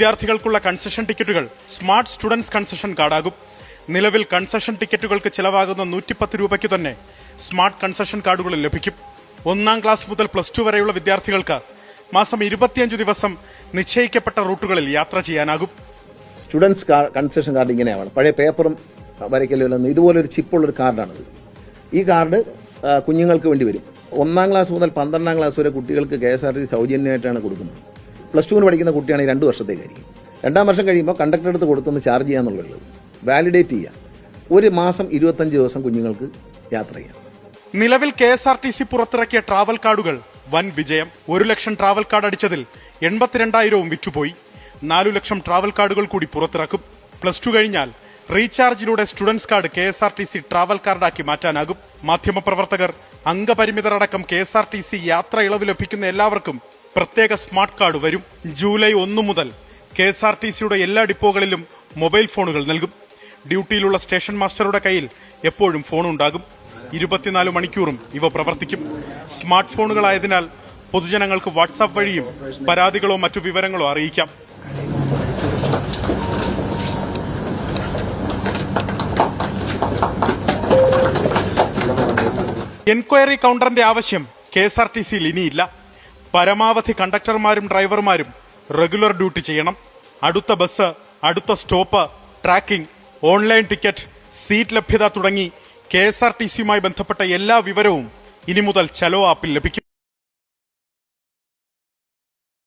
വിദ്യാർത്ഥികൾക്കുള്ള കൺസെഷൻ ടിക്കറ്റുകൾ smart students concession കാർഡാകും. നിലവിൽ കൺസെഷൻ ടിക്കറ്റുകൾക്ക് ചിലവാകുന്ന 110 രൂപയ്ക്ക് തന്നെ സ്മാർട്ട് കൺസെഷൻ കാർഡുകൾ ലഭിക്കും. 1ാം ക്ലാസ് മുതൽ +2 വരെയുള്ള വിദ്യാർത്ഥികൾക്ക് മാസം 25 ദിവസം നിശ്ചയിക്കപ്പെട്ട റൂട്ടുകളിൽ യാത്ര ചെയ്യാനാകും. സ്റ്റുഡൻസ് കൺസെഷൻ കാർഡ് ഇങ്ങനെയാണ്. പഴയ പേപ്പറും വരയ്ക്കലും ഇതുപോലൊരു ചിപ്പുള്ളൊരു കാർഡാണിത്. ഈ കാർഡ് കുഞ്ഞുങ്ങൾക്ക് വേണ്ടി വരും. 1ാം ക്ലാസ് മുതൽ 12ാം ക്ലാസ് വരെ കുട്ടികൾക്ക് KSRTC സൗജന്യമായിട്ടാണ് കൊടുക്കുന്നത്. +2 പഠിക്കുന്ന കുട്ടിയാണെങ്കിൽ 2 വർഷത്തേക്കായിരിക്കും. 2ാം വർഷം കഴിയുമ്പോൾ കണ്ടക്ടർ അടുത്ത് കൊടുത്തൊന്ന് ചാർജ് ചെയ്യാന്നുള്ളത് വാലിഡേറ്റ് ചെയ്യാം. ഒരു മാസം 25 ദിവസം കുഞ്ഞുങ്ങൾക്ക് യാത്ര ചെയ്യാം. നിലവിൽ KSRTC പുറത്തിറക്കിയ ട്രാവൽ കാർഡുകൾ വൻ വിജയം. 1 ലക്ഷം ട്രാവൽ കാർഡ് അടിച്ചതിൽ 82,000 വിറ്റുപോയി. 4 ലക്ഷം ട്രാവൽ കാർഡുകൾ കൂടി പുറത്തിറക്കും. +2 കഴിഞ്ഞാൽ റീചാർജിലൂടെ സ്റ്റുഡൻസ് കാർഡ് KSRTC ട്രാവൽ കാർഡാക്കി മാറ്റാനാകും. മാധ്യമപ്രവർത്തകർ, അംഗപരിമിതർ അടക്കം KSRTC യാത്ര ഇളവ് ലഭിക്കുന്ന എല്ലാവർക്കും പ്രത്യേക സ്മാർട്ട് കാർഡ് വരും. ജൂലൈ 1 മുതൽ KSRTCയുടെ എല്ലാ ഡിപ്പോകളിലും മൊബൈൽ ഫോണുകൾ നൽകും. ഡ്യൂട്ടിയിലുള്ള സ്റ്റേഷൻ മാസ്റ്ററുടെ കയ്യിൽ എപ്പോഴും ഫോണുണ്ടാകും. 24 മണിക്കൂറും ഇവ പ്രവർത്തിക്കും. സ്മാർട്ട് ഫോണുകളായതിനാൽ പൊതുജനങ്ങൾക്ക് വാട്സാപ്പ് വഴിയും പരാതികളോ മറ്റു വിവരങ്ങളോ അറിയിക്കാം. എൻക്വയറി കൗണ്ടറിന്റെ ആവശ്യം KSRTCയിൽ ഇനിയില്ല. പരമാവധി കണ്ടക്ടർമാരും ഡ്രൈവർമാരും റെഗുലർ ഡ്യൂട്ടി ചെയ്യണം. അടുത്ത ബസ്, അടുത്ത stop, tracking, online ticket, seat ലഭ്യത തുടങ്ങി KSRTCയുമായി ബന്ധപ്പെട്ട എല്ലാ വിവരവും ഇനി മുതൽ ചലോ ആപ്പിൽ ലഭിക്കും.